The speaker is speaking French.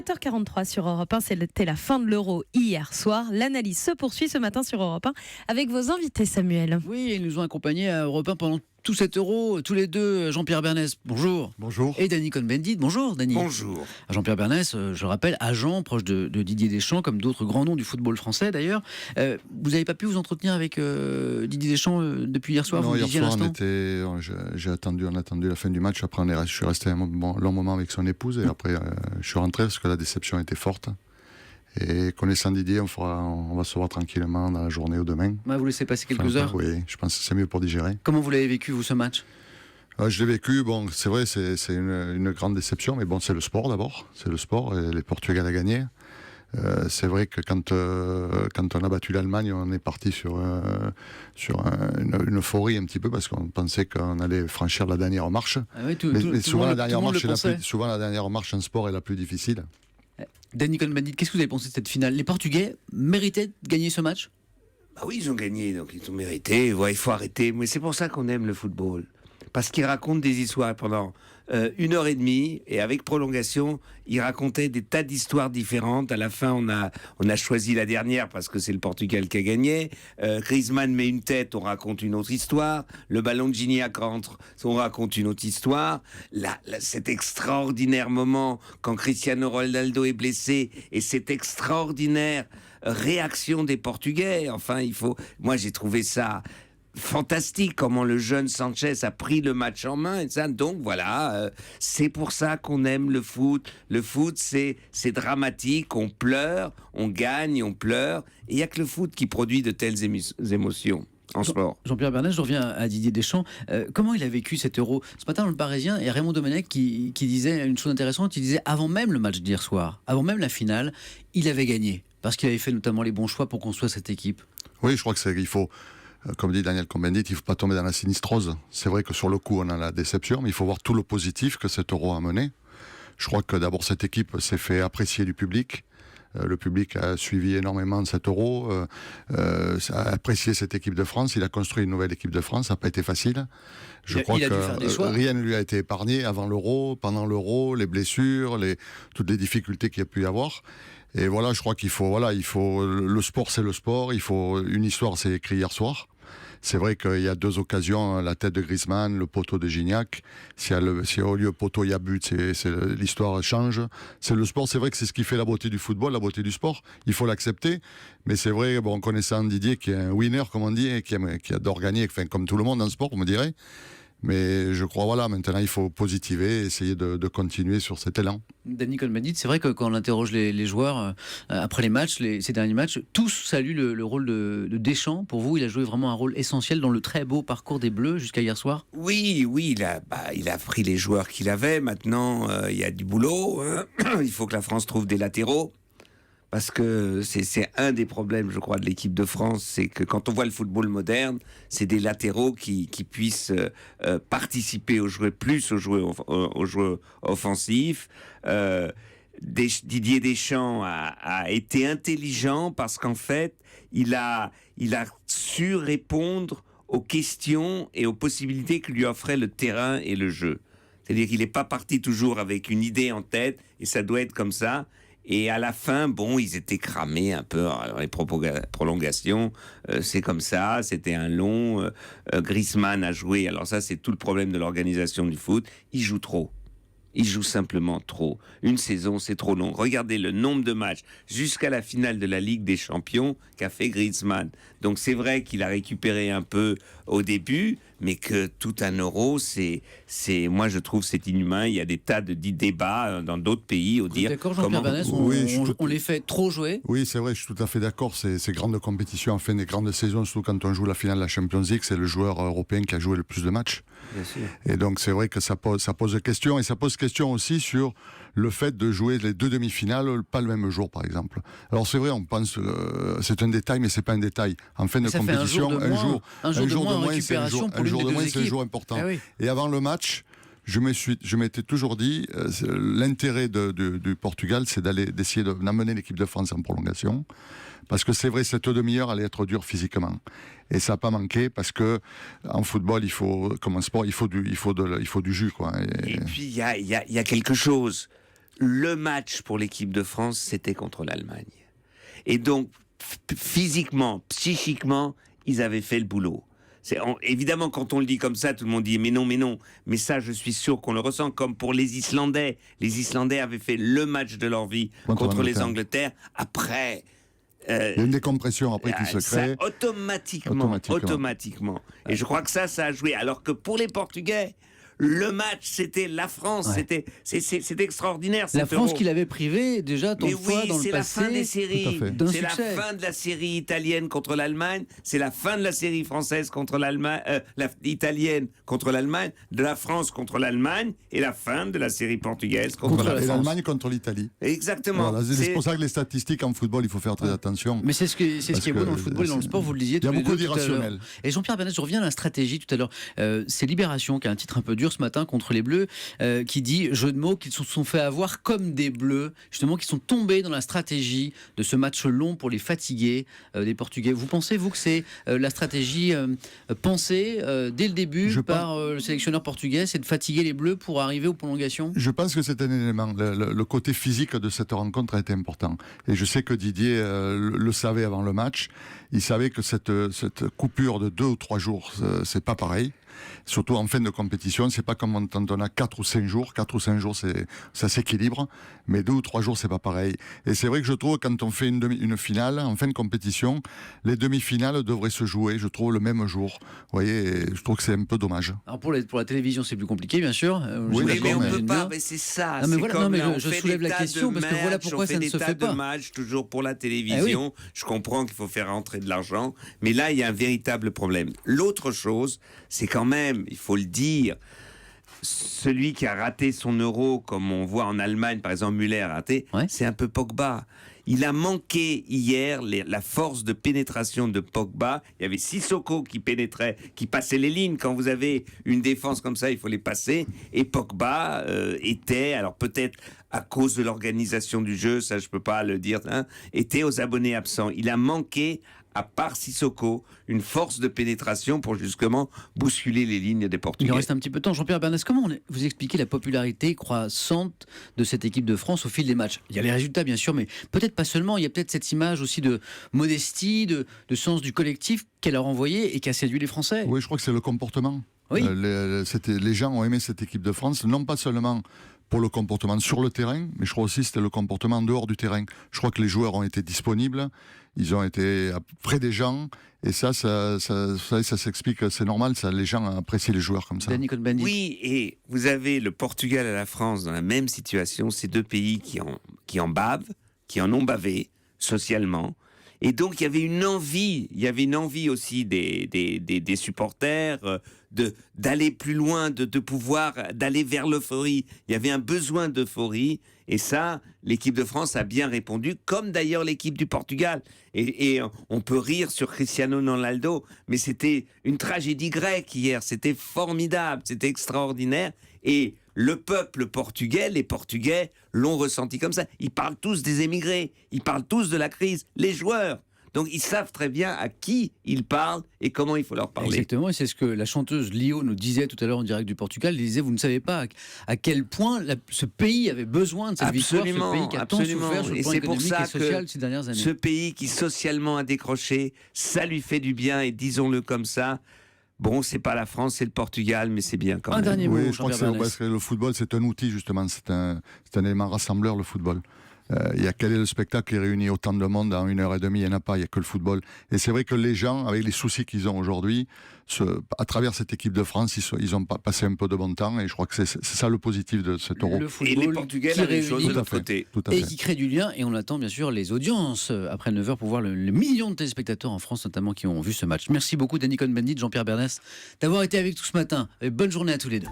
7h43 sur Europe 1, c'était la fin de l'Euro hier soir. L'analyse se poursuit ce matin sur Europe 1 avec vos invités, Samuel. Oui, ils nous ont accompagnés à Europe 1 pendant tout cet Euro, tous les deux. Jean-Pierre Bernès, bonjour. Bonjour. Et Danny Cohn-Bendit, bonjour Danny. Bonjour. Jean-Pierre Bernès, je rappelle, agent proche de Didier Deschamps, comme d'autres grands noms du football français d'ailleurs. Vous n'avez pas pu vous entretenir avec Didier Deschamps depuis hier soir? Non, vous hier disiez soir, à l'instant. on a attendu la fin du match. Après, je suis resté un long moment avec son épouse et après, je suis rentré parce que la déception était forte. Et connaissant Didier, on va se voir tranquillement dans la journée ou demain. Vous laissez passer quelques heures. Oui, je pense que c'est mieux pour digérer. Comment vous l'avez vécu, vous, ce match? Je l'ai vécu, c'est vrai, c'est une grande déception, mais bon, c'est le sport d'abord. C'est le sport et les Portugais a gagné. C'est vrai que quand on a battu l'Allemagne, on est parti sur une euphorie un petit peu parce qu'on pensait qu'on allait franchir la dernière marche. Mais souvent, la dernière marche en sport est la plus difficile. Danny Cohn-Bendit, qu'est-ce que vous avez pensé de cette finale? Les Portugais méritaient de gagner ce match? Bah oui, ils ont gagné, donc ils ont mérité. Ouais, il faut arrêter. Mais c'est pour ça qu'on aime le football. Parce qu'il raconte des histoires pendant 1h30 et avec prolongation, il racontait des tas d'histoires différentes. À la fin, on a choisi la dernière parce que c'est le Portugal qui a gagné. Griezmann met une tête, on raconte une autre histoire. Le ballon de Gignac rentre, on raconte une autre histoire. Cet extraordinaire moment quand Cristiano Ronaldo est blessé et cette extraordinaire réaction des Portugais. Enfin, moi j'ai trouvé ça fantastique comment le jeune Sanchez a pris le match en main et ça. Donc voilà, c'est pour ça qu'on aime le foot. Le foot, c'est dramatique, on pleure, on gagne, on pleure. Et il n'y a que le foot qui produit de telles émotions en sport. Jean-Pierre Bernès, je reviens à Didier Deschamps. Comment il a vécu cet Euro? Ce matin, dans Le Parisien, il y a Raymond Domenech qui disait une chose intéressante. Il disait, avant même le match d'hier soir, avant même la finale, il avait gagné. Parce qu'il avait fait notamment les bons choix pour construire cette équipe. Oui, je crois qu'il faut... Comme dit Daniel Cohn-Bendit, il ne faut pas tomber dans la sinistrose. C'est vrai que sur le coup, on a la déception, mais il faut voir tout le positif que cet Euro a mené. Je crois que d'abord, cette équipe s'est fait apprécier du public. Le public a suivi énormément cet Euro, a apprécié cette équipe de France. Il a construit une nouvelle équipe de France, ça n'a pas été facile. Je crois que rien ne lui a été épargné avant l'Euro, pendant l'Euro, les blessures, toutes les difficultés qu'il y a pu y avoir. Et voilà, je crois qu'il faut, le sport c'est le sport, une histoire c'est écrit hier soir. C'est vrai qu'il y a deux occasions, la tête de Griezmann, le poteau de Gignac. Si au lieu poteau il y a but, l'histoire change. C'est le sport, c'est vrai que c'est ce qui fait la beauté du football, la beauté du sport. Il faut l'accepter. Mais c'est vrai, connaissant Didier, qui est un winner, comme on dit, et qui adore gagner, enfin, comme tout le monde dans le sport, on me dirait. Mais je crois, maintenant, il faut positiver, essayer de continuer sur cet élan. Danny Cohn-Bendit, c'est vrai que quand on interroge les joueurs après les matchs, ces derniers matchs, tous saluent le rôle de Deschamps. Pour vous, il a joué vraiment un rôle essentiel dans le très beau parcours des Bleus jusqu'à hier soir? Oui, il a pris les joueurs qu'il avait. Maintenant, il y a du boulot. Hein. Il faut que la France trouve des latéraux. Parce que c'est un des problèmes, je crois, de l'équipe de France, c'est que quand on voit le football moderne, c'est des latéraux qui puissent participer au jeu offensif. Didier Deschamps a été intelligent parce qu'en fait, il a su répondre aux questions et aux possibilités que lui offrait le terrain et le jeu. C'est-à-dire qu'il n'est pas parti toujours avec une idée en tête, et ça doit être comme ça. Et à la fin, ils étaient cramés un peu dans les prolongations. C'est comme ça, c'était un long. Griezmann a joué. Alors ça, c'est tout le problème de l'organisation du foot. Il joue trop. Il joue simplement trop. Une saison, c'est trop long. Regardez le nombre de matchs jusqu'à la finale de la Ligue des Champions qu'a fait Griezmann. Donc c'est vrai qu'il a récupéré un peu au début, mais que tout un Euro, moi je trouve c'est inhumain. Il y a des tas de débats dans d'autres pays au dire. D'accord, Jean-Pierre Bernès, on les fait trop jouer. Oui, c'est vrai, je suis tout à fait d'accord. Ces grandes compétitions, enfin des grandes saisons, surtout quand on joue la finale de la Champions League, c'est le joueur européen qui a joué le plus de matchs. Bien sûr. Et donc c'est vrai que ça pose question, et ça pose question aussi sur le fait de jouer les deux demi-finales pas le même jour, par exemple. Alors c'est vrai, on pense c'est un détail, mais c'est pas un détail. En fin de compétition, un jour de moins, c'est un jour important. Ah oui. Et avant le match, je m'étais toujours dit, l'intérêt du Portugal, c'est d'essayer d'amener l'équipe de France en prolongation. Parce que c'est vrai, cette demi-heure allait être dure physiquement. Et ça n'a pas manqué parce que en football, comme en sport, il faut du jus, quoi. Et puis, il y a quelque chose. le match pour l'équipe de France, c'était contre l'Allemagne. Et donc, physiquement, psychiquement, ils avaient fait le boulot. Évidemment, quand on le dit comme ça, tout le monde dit mais non. Mais ça, je suis sûr qu'on le ressent. Comme pour les Islandais. Les Islandais avaient fait le match de leur vie contre les Angleterres. Après... il y a une décompression après qui se crée. Automatiquement. Et je crois que ça a joué. Alors que pour les Portugais, le match, c'était la France. Ouais. C'était extraordinaire. La France qui l'avait privé déjà tant de fois dans le c'est passé. la fin des séries. C'est la succès. fin de la série italienne contre l'Allemagne. C'est la fin de la série française contre l'Allemagne. Italienne contre l'Allemagne. De la France contre l'Allemagne. Et la fin de la série portugaise contre la France. Et l'Allemagne contre l'Italie. Exactement. Voilà, c'est pour ça que les statistiques en football, il faut faire très attention. Mais c'est ce qui est beau dans le football et dans le sport, vous le disiez. Il y a beaucoup d'irrationnels. Et Jean-Pierre Bernès, je reviens à la stratégie tout à l'heure. C'est Libération qui a un titre un peu dur ce matin contre les Bleus, qui dit, jeu de mots, qu'ils se sont fait avoir comme des Bleus, justement, qui sont tombés dans la stratégie de ce match long pour les fatiguer des Portugais. Vous pensez, vous, que c'est la stratégie pensée dès le début par le sélectionneur portugais, c'est de fatiguer les Bleus pour arriver aux prolongations? Je pense que c'est un élément. Le côté physique de cette rencontre a été important. Et je sais que Didier le savait avant le match. Il savait que cette coupure de 2 ou 3 jours, c'est pas pareil. Surtout en fin de compétition, c'est pas comme quand on a 4 ou 5 jours. 4 ou 5 jours, ça s'équilibre. Mais 2 ou 3 jours, c'est pas pareil. Et c'est vrai que je trouve que quand on fait une finale, en fin de compétition, les demi-finales devraient se jouer, je trouve, le même jour. Vous voyez, et je trouve que c'est un peu dommage. Alors pour la télévision, c'est plus compliqué, bien sûr. Oui, mais on peut pas, mais c'est ça. Non, mais c'est voilà, comme non, mais là, je soulève la question parce que voilà pourquoi ça ne se fait pas. de match toujours pour la télévision. Je comprends qu'il faut faire rentrer de l'argent, mais là, il y a un véritable problème. L'autre chose, c'est quand même, il faut le dire, celui qui a raté son euro, comme on voit en Allemagne, par exemple, Müller a raté, c'est un peu Pogba. Il a manqué hier la force de pénétration de Pogba. Il y avait Sissoko qui pénétrait, qui passait les lignes. Quand vous avez une défense comme ça, il faut les passer. Et Pogba était, alors peut-être à cause de l'organisation du jeu, ça je peux pas le dire, était aux abonnés absents. Il a manqué, à part Sissoko, une force de pénétration pour justement bousculer les lignes des Portugais. Il en reste un petit peu de temps. Jean-Pierre Bernès, comment vous expliquez la popularité croissante de cette équipe de France au fil des matchs? Il y a les résultats, bien sûr, mais peut-être pas seulement. Il y a peut-être cette image aussi de modestie, de sens du collectif qu'elle a renvoyé et qui a séduit les Français. Oui, je crois que c'est le comportement. Oui. Les gens ont aimé cette équipe de France, non pas seulement pour le comportement sur le terrain, mais je crois aussi que c'était le comportement en dehors du terrain. Je crois que les joueurs ont été disponibles, ils ont été près des gens, et ça s'explique, c'est normal, les gens apprécient les joueurs comme ça. Danny Cohn-Bendit. Oui, et vous avez le Portugal et la France dans la même situation, ces deux pays qui en bavent, qui en ont bavé socialement. Et donc il y avait une envie aussi des supporters d'aller plus loin, de pouvoir d'aller vers l'euphorie. Il y avait un besoin d'euphorie, et ça, l'équipe de France a bien répondu, comme d'ailleurs l'équipe du Portugal. Et on peut rire sur Cristiano Ronaldo, mais c'était une tragédie grecque hier. C'était formidable, c'était extraordinaire. Et le peuple portugais, les Portugais l'ont ressenti comme ça. Ils parlent tous des émigrés, ils parlent tous de la crise, les joueurs. Donc ils savent très bien à qui ils parlent et comment il faut leur parler. Exactement, et c'est ce que la chanteuse Lio nous disait tout à l'heure en direct du Portugal. Elle disait, vous ne savez pas à quel point ce pays avait besoin de cette victoire, ce pays qui a tant souffert sur le plan économique et social ces dernières années. Ce pays qui socialement a décroché, ça lui fait du bien, et disons-le comme ça. Bon, c'est pas la France, c'est le Portugal, mais c'est bien quand même. Un dernier mot, oui, je crois que parce que le football, c'est un outil, justement. C'est un élément rassembleur, le football. Quel est le spectacle qui réunit autant de monde en 1h30? Il n'y en a pas, il n'y a que le football. Et c'est vrai que les gens, avec les soucis qu'ils ont aujourd'hui, à travers cette équipe de France, ils ont passé un peu de bon temps, et je crois que c'est ça le positif de cet Euro. Et les Portugais, la même chose de l'autre côté. Et qui crée du lien, et on attend bien sûr les audiences après 9h pour voir le million de téléspectateurs en France notamment qui ont vu ce match. Merci beaucoup Danny Cohn-Bendit, Jean-Pierre Bernès d'avoir été avec nous ce matin. Et bonne journée à tous les deux.